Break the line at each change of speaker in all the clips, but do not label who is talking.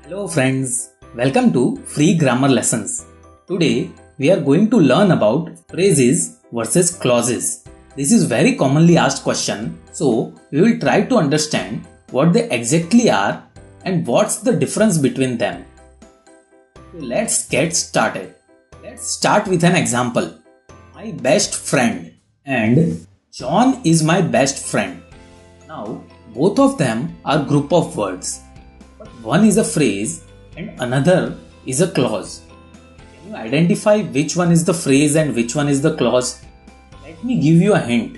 Hello friends, welcome to Free Grammar Lessons. Today we are going to learn about phrases versus clauses. This is very commonly asked question, so we will try to understand what they exactly are and what's the difference between them. So let's get started. Let's start with an example. My best friend and John is my best friend. Now both of them are group of words. But one is a phrase and another is a clause. Can you identify which one is the phrase and which one is the clause? Let me give you a hint.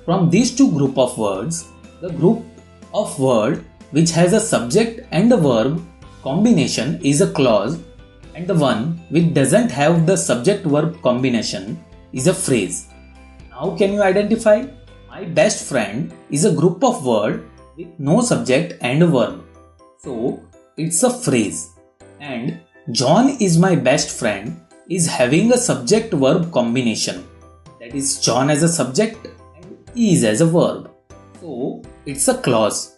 From these two group of words, the group of word which has a subject and a verb combination is a clause, and the one which doesn't have the subject verb combination is a phrase. Now can you identify? My best friend is a group of word with no subject and a verb. So it's a phrase, and John is my best friend is having a subject verb combination, that is John as a subject and is as a verb. So it's a clause.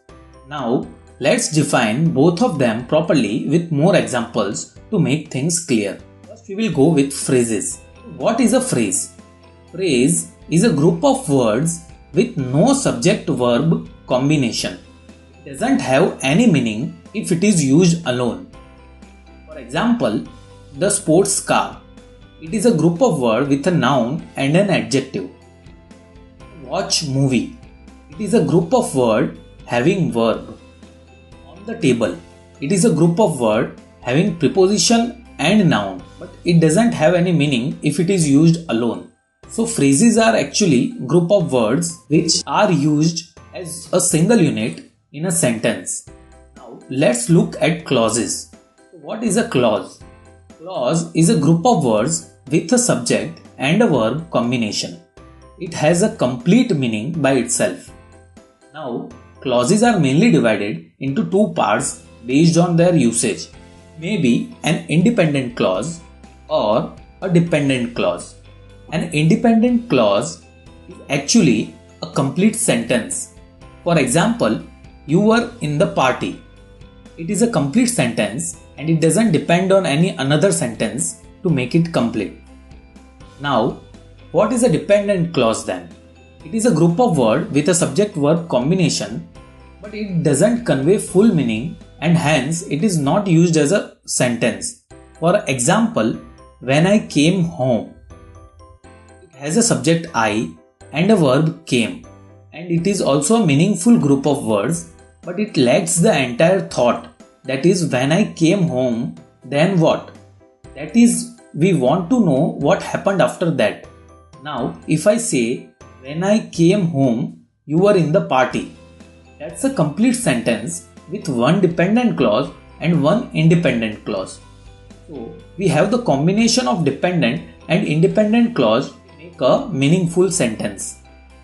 Now let's define both of them properly with more examples to make things clear. First we will go with phrases. What is a phrase? Phrase is a group of words with no subject verb combination. It doesn't have any meaning if it is used alone. For example, the sports car. It is a group of words with a noun and an adjective. Watch movie. It is a group of words having verb. On the table. It is a group of words having preposition and noun, but it doesn't have any meaning if it is used alone. So phrases are actually group of words which are used as a single unit in a sentence. Now let's look at clauses. What is a clause? Clause is a group of words with a subject and a verb combination. It has a complete meaning by itself. Now clauses are mainly divided into two parts based on their usage. Maybe an independent clause or a dependent clause. An independent clause is actually a complete sentence. For example, you were in the party. It is a complete sentence and it doesn't depend on any another sentence to make it complete. Now, what is a dependent clause then? It is a group of words with a subject-verb combination, but it doesn't convey full meaning and hence it is not used as a sentence. For example, when I came home. It has a subject I and a verb came, and it is also a meaningful group of words, but it lacks the entire thought, that is when I came home, then what? That is, we want to know what happened after that. Now if I say when I came home you were in the party, that's a complete sentence with one dependent clause and one independent clause. So we have the combination of dependent and independent clause to make a meaningful sentence.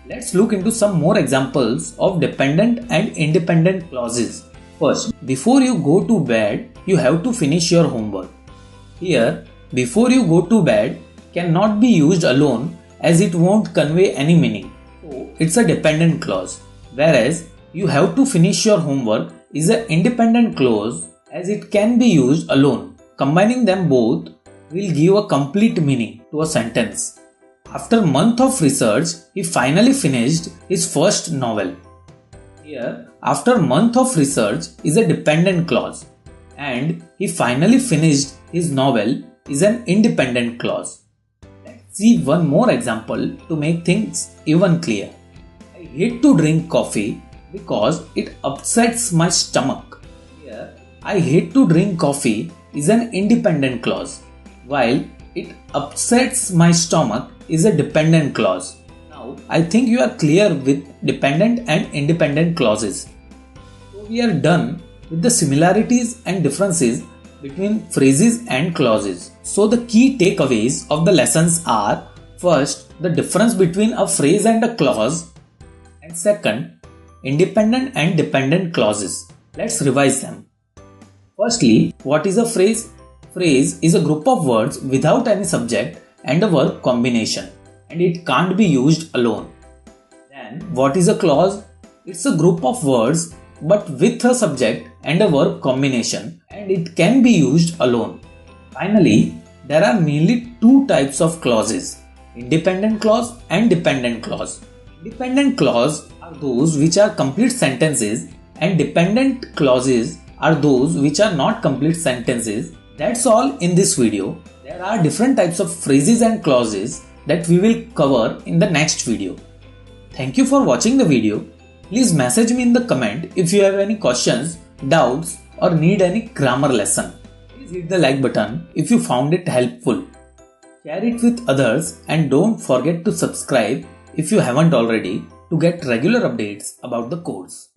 Let's look into some more examples of dependent and independent clauses. First, before you go to bed, you have to finish your homework. Here, before you go to bed cannot be used alone as it won't convey any meaning. So, it's a dependent clause. Whereas, you have to finish your homework is an independent clause as it can be used alone. Combining them both will give a complete meaning to a sentence. After months of research, he finally finished his first novel. Here, after months of research is a dependent clause, and he finally finished his novel is an independent clause. Let's see one more example to make things even clear. I hate to drink coffee because it upsets my stomach. Here, I hate to drink coffee is an independent clause, while it upsets my stomach is a dependent clause. Now, I think you are clear with dependent and independent clauses. So we are done with the similarities and differences between phrases and clauses. So the key takeaways of the lessons are: first, the difference between a phrase and a clause, and second, independent and dependent clauses. Let's revise them. Firstly, what is a phrase? Phrase is a group of words without any subject and a verb combination, and it can't be used alone. Then what is a clause? It's a group of words but with a subject and a verb combination, and and it can be used alone. Finally, there are mainly two types of clauses: independent clause and dependent clause. Independent clause are those which are complete sentences, and dependent clauses are those which are not complete sentences. That's all in this video. There are different types of phrases and clauses that we will cover in the next video. Thank you for watching the video. Please message me in the comment if you have any questions, doubts, or need any grammar lesson. Please hit the like button if you found it helpful. Share it with others and don't forget to subscribe if you haven't already to get regular updates about the course.